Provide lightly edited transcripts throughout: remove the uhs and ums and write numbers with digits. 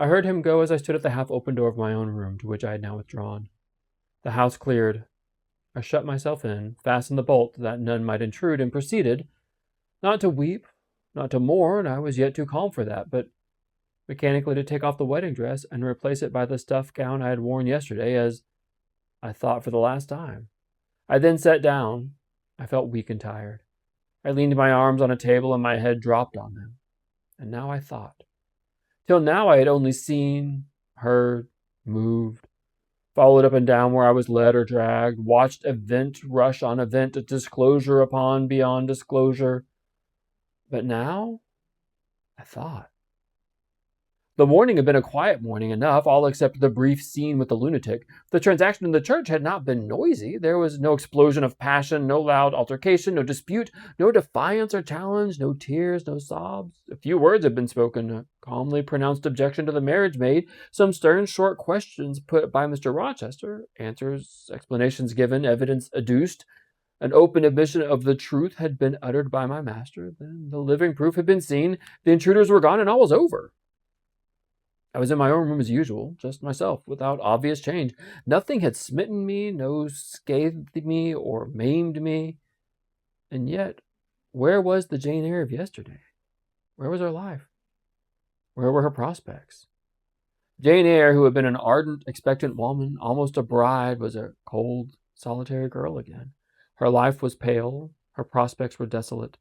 I heard him go as I stood at the half-open door of my own room, to which I had now withdrawn. The house cleared. I shut myself in, fastened the bolt that none might intrude, and proceeded, not to weep, not to mourn, I was yet too calm for that, but mechanically to take off the wedding dress and replace it by the stuff gown I had worn yesterday, as I thought for the last time. I then sat down. I felt weak and tired. I leaned my arms on a table and my head dropped on them. And now I thought. Till now I had only seen, heard, moved, followed up and down where I was led or dragged, watched event rush on event, disclosure upon beyond disclosure. But now I thought. The morning had been a quiet morning enough, all except the brief scene with the lunatic. The transaction in the church had not been noisy. There was no explosion of passion, no loud altercation, no dispute, no defiance or challenge, no tears, no sobs. A few words had been spoken, a calmly pronounced objection to the marriage made, some stern, short questions put by Mr. Rochester, answers, explanations given, evidence adduced. An open admission of the truth had been uttered by my master. Then the living proof had been seen. The intruders were gone, and all was over. I was in my own room as usual, just myself, without obvious change. Nothing had smitten me, no scathed me or maimed me. And yet, where was the Jane Eyre of yesterday? Where was her life? Where were her prospects? Jane Eyre, who had been an ardent, expectant woman, almost a bride, was a cold, solitary girl again. Her life was pale, her prospects were desolate.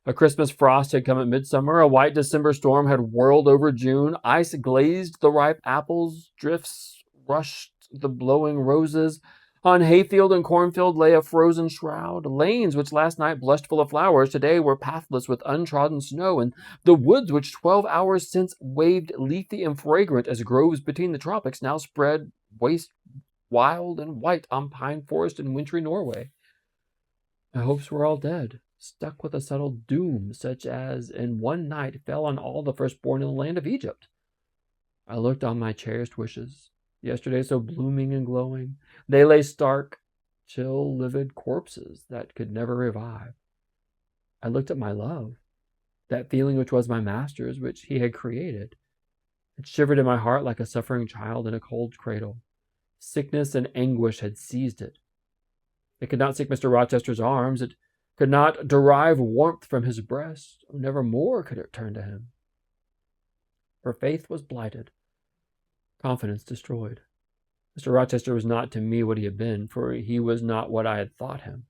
A Christmas frost had come at midsummer, a white December storm had whirled over June, ice glazed the ripe apples, drifts rushed the blowing roses. On hayfield and cornfield lay a frozen shroud. Lanes which last night blushed full of flowers today were pathless with untrodden snow, and the woods which 12 hours since waved leafy and fragrant as groves between the tropics now spread waste wild and white on pine forest in wintry Norway. My hopes were all dead, stuck with a subtle doom, such as in one night fell on all the firstborn in the land of Egypt. I looked on my cherished wishes, yesterday so blooming and glowing. They lay stark, chill, livid corpses that could never revive. I looked at my love, that feeling which was my master's, which he had created. It shivered in my heart like a suffering child in a cold cradle. Sickness and anguish had seized it. It could not seek Mr. Rochester's arms. It could not derive warmth from his breast. Never more could it turn to him. For faith was blighted, confidence destroyed. Mr. Rochester was not to me what he had been, for he was not what I had thought him.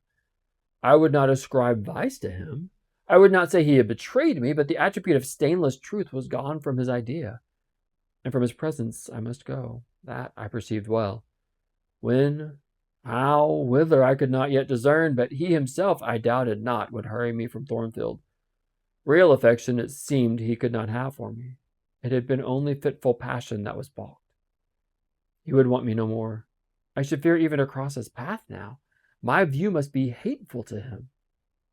I would not ascribe vice to him. I would not say he had betrayed me, but the attribute of stainless truth was gone from his idea, and from his presence I must go. That I perceived well. When, how, whither, I could not yet discern, but he himself, I doubted not, would hurry me from Thornfield. Real affection it seemed he could not have for me. It had been only fitful passion that was balked. He would want me no more. I should fear even to cross his path now. My view must be hateful to him.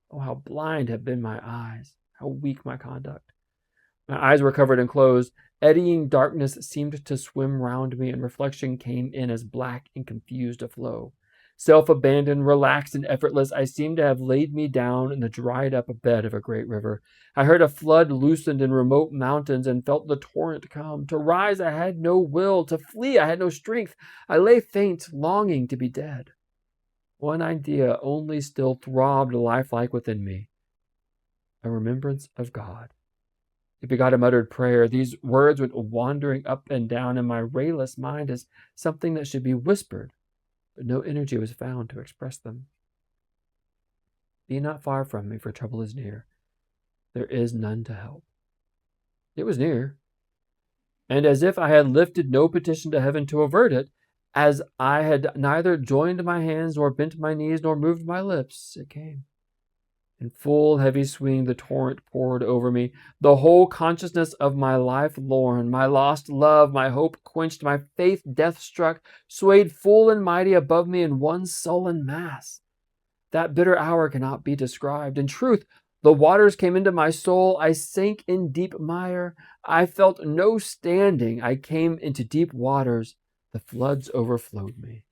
Oh, how blind have been my eyes, how weak my conduct. My eyes were covered and closed. Eddying darkness seemed to swim round me, and reflection came in as black and confused a flow. Self-abandoned, relaxed, and effortless, I seemed to have laid me down in the dried-up bed of a great river. I heard a flood loosened in remote mountains, and felt the torrent come. To rise I had no will, to flee I had no strength. I lay faint, longing to be dead. One idea only still throbbed lifelike within me, a remembrance of God. It begot a muttered prayer. These words went wandering up and down in my rayless mind as something that should be whispered, but no energy was found to express them. Be not far from me, for trouble is near. There is none to help. It was near, and as if I had lifted no petition to heaven to avert it, as I had neither joined my hands, nor bent my knees, nor moved my lips, it came. In full heavy swing the torrent poured over me, the whole consciousness of my life lorn, my lost love, my hope quenched, my faith death-struck, swayed full and mighty above me in one sullen mass. That bitter hour cannot be described. In truth, the waters came into my soul. I sank in deep mire. I felt no standing. I came into deep waters. The floods overflowed me.